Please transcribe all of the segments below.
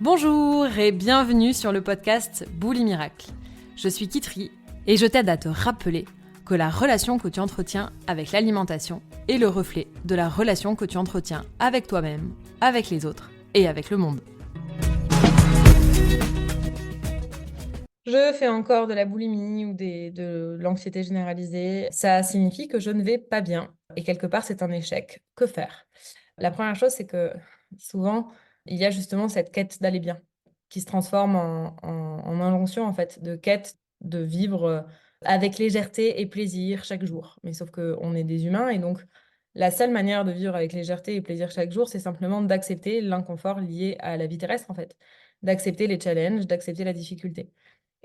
Bonjour et bienvenue sur le podcast Boulie Miracle. Je suis Kitri et je t'aide à te rappeler que la relation que tu entretiens avec l'alimentation est le reflet de la relation que tu entretiens avec toi-même, avec les autres et avec le monde. Je fais encore de la boulimie ou de l'anxiété généralisée. Ça signifie que je ne vais pas bien. Et quelque part, c'est un échec. Que faire? La première chose, c'est que souvent, il y a justement cette quête d'aller bien qui se transforme en injonction, en fait, de quête de vivre avec légèreté et plaisir chaque jour. Mais sauf qu'on est des humains et donc la seule manière de vivre avec légèreté et plaisir chaque jour, c'est simplement d'accepter l'inconfort lié à la vie terrestre, en fait. D'accepter les challenges, d'accepter la difficulté.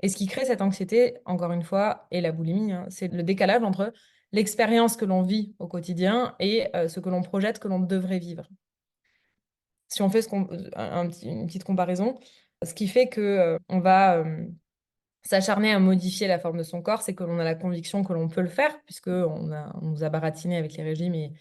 Et ce qui crée cette anxiété, encore une fois, et la boulimie, hein, c'est le décalage entre l'expérience que l'on vit au quotidien et ce que l'on projette que l'on devrait vivre. Si on fait une petite comparaison, ce qui fait que on va s'acharner à modifier la forme de son corps, c'est que l'on a la conviction que l'on peut le faire, puisque on nous a baratiné avec les régimes et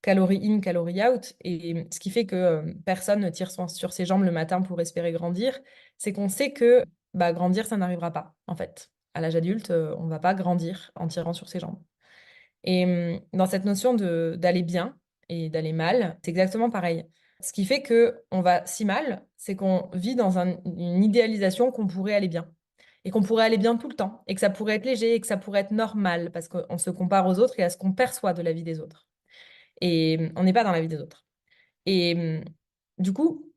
calories in, calories out. Et ce qui fait que personne ne tire sur ses jambes le matin pour espérer grandir, c'est qu'on sait que grandir, ça n'arrivera pas, en fait. À l'âge adulte, on ne va pas grandir en tirant sur ses jambes. Et dans cette notion d'aller bien et d'aller mal, c'est exactement pareil. Ce qui fait que on va si mal, c'est qu'on vit dans une idéalisation qu'on pourrait aller bien. Et qu'on pourrait aller bien tout le temps. Et que ça pourrait être léger et que ça pourrait être normal parce qu'on se compare aux autres et à ce qu'on perçoit de la vie des autres. Et on n'est pas dans la vie des autres. Et du coup,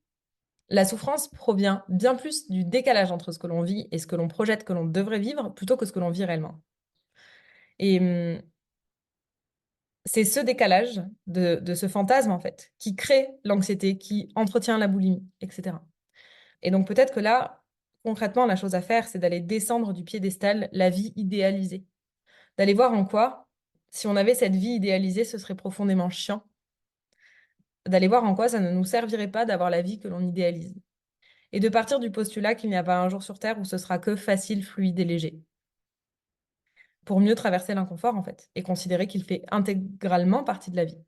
la souffrance provient bien plus du décalage entre ce que l'on vit et ce que l'on projette que l'on devrait vivre plutôt que ce que l'on vit réellement. Et c'est ce décalage de ce fantasme, en fait, qui crée l'anxiété, qui entretient la boulimie, etc. Et donc peut-être que là, concrètement, la chose à faire, c'est d'aller descendre du piédestal la vie idéalisée. D'aller voir en quoi, si on avait cette vie idéalisée, ce serait profondément chiant. D'aller voir en quoi ça ne nous servirait pas d'avoir la vie que l'on idéalise. Et de partir du postulat qu'il n'y a pas un jour sur Terre où ce sera que facile, fluide et léger. Pour mieux traverser l'inconfort, en fait, et considérer qu'il fait intégralement partie de la vie.